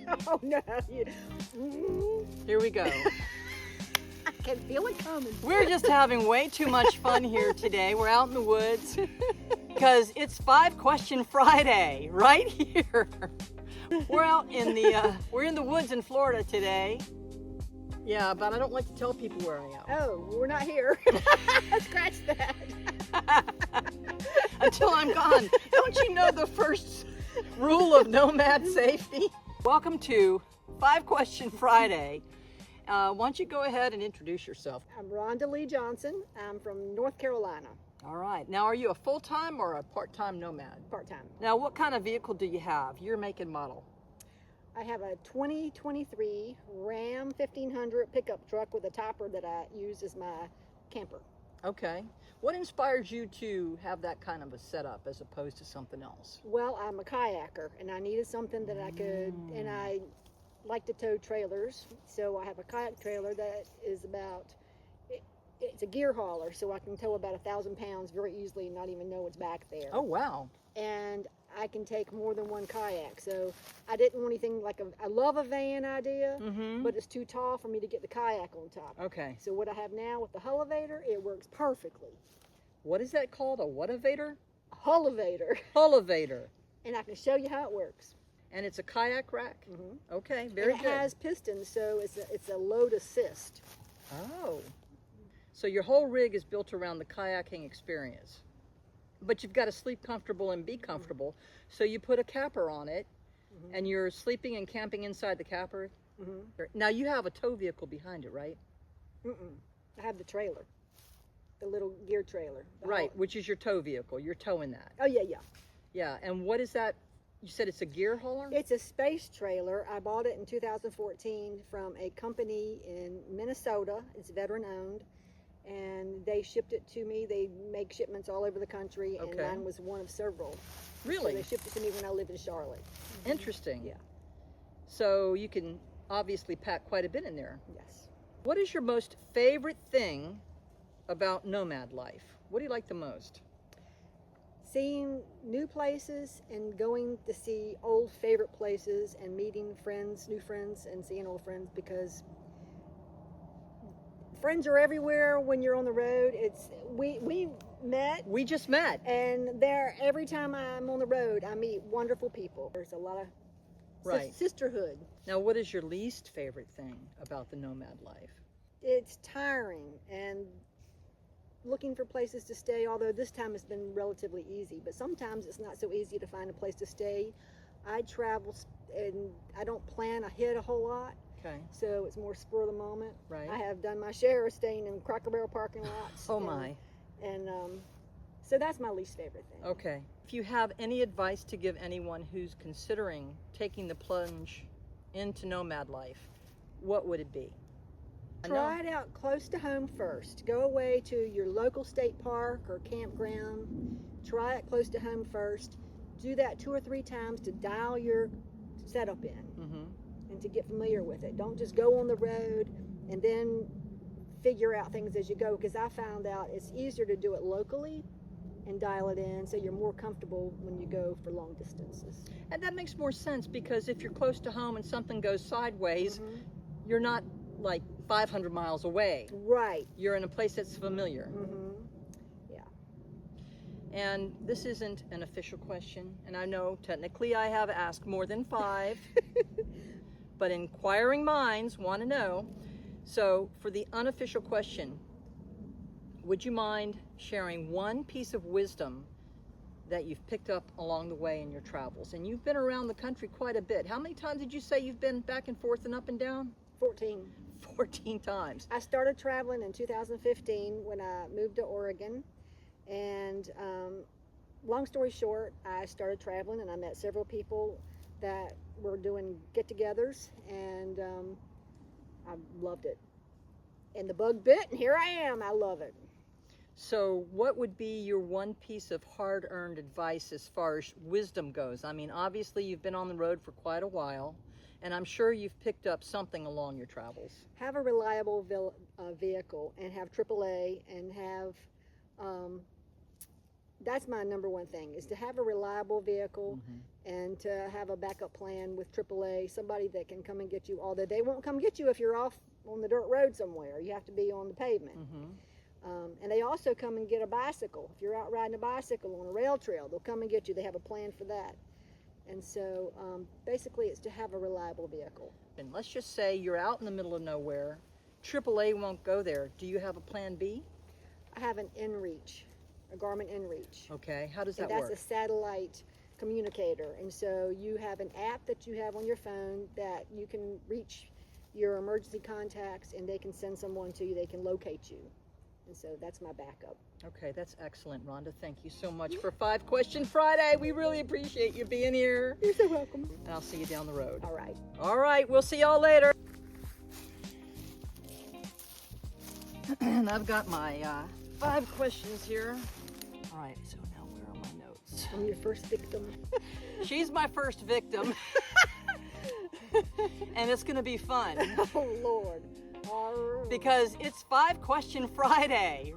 Oh no. Here we go. I can feel it coming. We're just having way too much fun here today. We're out in the woods because it's 5-Question Friday right here. We're out in we're in the woods in Florida today. Yeah, but I don't like to tell people where I am. Oh, we're not here. Scratch that. Until I'm gone. Don't you know the first rule of nomad safety? Welcome to 5-Question Friday. Why don't you go ahead and introduce yourself? I'm Ronda Lee Johnson. I'm from North Carolina. All right. Now, are you a full-time or a part-time nomad? Part-time. Now, what kind of vehicle do you have? Your make and model? I have a 2023 Ram 1500 pickup truck with a topper that I use as my camper. Okay. What inspires you to have that kind of a setup as opposed to something else? Well, I'm a kayaker and I needed something that I could, and I like to tow trailers. So I have a kayak trailer that is it's a gear hauler, so I can tow about 1,000 pounds very easily and not even know it's back there. Oh, wow. And I can take more than one kayak. So I didn't want anything like I love a van idea, but it's too tall for me to get the kayak on top. Okay. So what I have now with the Hullivator, it works perfectly. What is that called? A what-avator? Hullivator. Hullivator. And I can show you how it works. And it's a kayak rack? Okay, And very it good. has pistons, so it's a load assist. Oh. So your whole rig is built around the kayaking experience. But you've got to sleep comfortable and be comfortable. So you put a capper on it, and you're sleeping and camping inside the capper. Now you have a tow vehicle behind it, right? I have the trailer, the little gear trailer. Right, which is your tow vehicle. You're towing that. Oh, yeah, yeah. Yeah, and what is that? You said it's a gear hauler? It's a space trailer. I bought it in 2014 from a company in Minnesota. It's veteran owned. And they shipped it to me. They make shipments all over the country, and mine was one of several. Really? So they shipped it to me when I lived in Charlotte. Interesting. Yeah. So you can obviously pack quite a bit in there. Yes. What is your most favorite thing about nomad life? What do you like the most? Seeing new places and going to see old favorite places and meeting friends, new friends, and seeing old friends, because friends are everywhere when you're on the road. We met. We just met. And every time I'm on the road, I meet wonderful people. There's a lot of sisterhood. Now, what is your least favorite thing about the nomad life? It's tiring and looking for places to stay, although this time it's been relatively easy. But sometimes it's not so easy to find a place to stay. I travel and I don't plan ahead a whole lot. Okay. So it's more spur of the moment. Right. I have done my share of staying in Cracker Barrel parking lots. Oh my. And so that's my least favorite thing. Okay. If you have any advice to give anyone who's considering taking the plunge into nomad life, what would it be? Try it out close to home first. Go away to your local state park or campground. Try it close to home first. Do that 2 or 3 times to dial your setup in. And to get familiar with it. Don't just go on the road and then figure out things as you go, because I found out it's easier to do it locally and dial it in so you're more comfortable when you go for long distances. And that makes more sense, because if you're close to home and something goes sideways, you're not like 500 miles away. Right. You're in a place that's familiar. Yeah. And this isn't an official question, and I know technically I have asked more than 5. But inquiring minds want to know. So for the unofficial question, would you mind sharing one piece of wisdom that you've picked up along the way in your travels? And you've been around the country quite a bit. How many times did you say you've been back and forth and up and down? 14. 14 times. I started traveling in 2015 when I moved to Oregon. And long story short, I started traveling and I met several people that were doing get-togethers, and I loved it. And the bug bit, and here I am. I love it. So what would be your one piece of hard-earned advice as far as wisdom goes? I mean, obviously you've been on the road for quite a while, and I'm sure you've picked up something along your travels. Have a reliable vehicle, and have AAA, and have, that's my number one thing, is to have a reliable vehicle and to have a backup plan with AAA, somebody that can come and get you, although they won't come get you if you're off on the dirt road somewhere. You have to be on the pavement. And they also come and get a bicycle. If you're out riding a bicycle on a rail trail, they'll come and get you. They have a plan for that. And so basically it's to have a reliable vehicle. And let's just say you're out in the middle of nowhere. AAA won't go there. Do you have a plan B? I have an inReach, a Garmin inReach. Okay, how does that And work? that's a satellite communicator. And so you have an app that you have on your phone that you can reach your emergency contacts, and they can send someone to you. They can locate you. And so that's my backup. Okay, that's excellent, Rhonda. Thank you so much for 5 Question Friday. We really appreciate you being here. You're so welcome. And I'll see you down the road. All right. All right, we'll see y'all later. And I've got my 5 questions here. All right, so now where are my notes? I'm your first victim. She's my first victim. And it's gonna be fun Oh, Lord. All right. because it's 5 Question Friday.